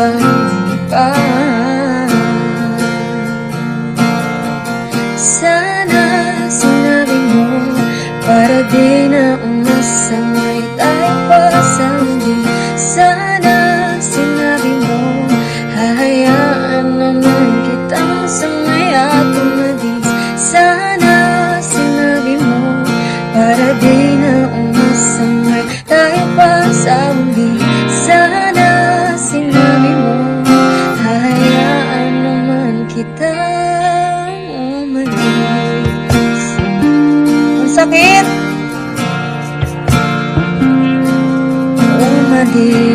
ibang iba. Sana sinabi mo para di na umasanay tayo pa sa muli. Sana sinabi mo hahayaan naman kitang sanay at umalis. Sana sinabi mo para di na umasanay tayo pa sa muli. Sana sinabi mo hahayaan naman kitang umalis. Ang sakit! Umalis.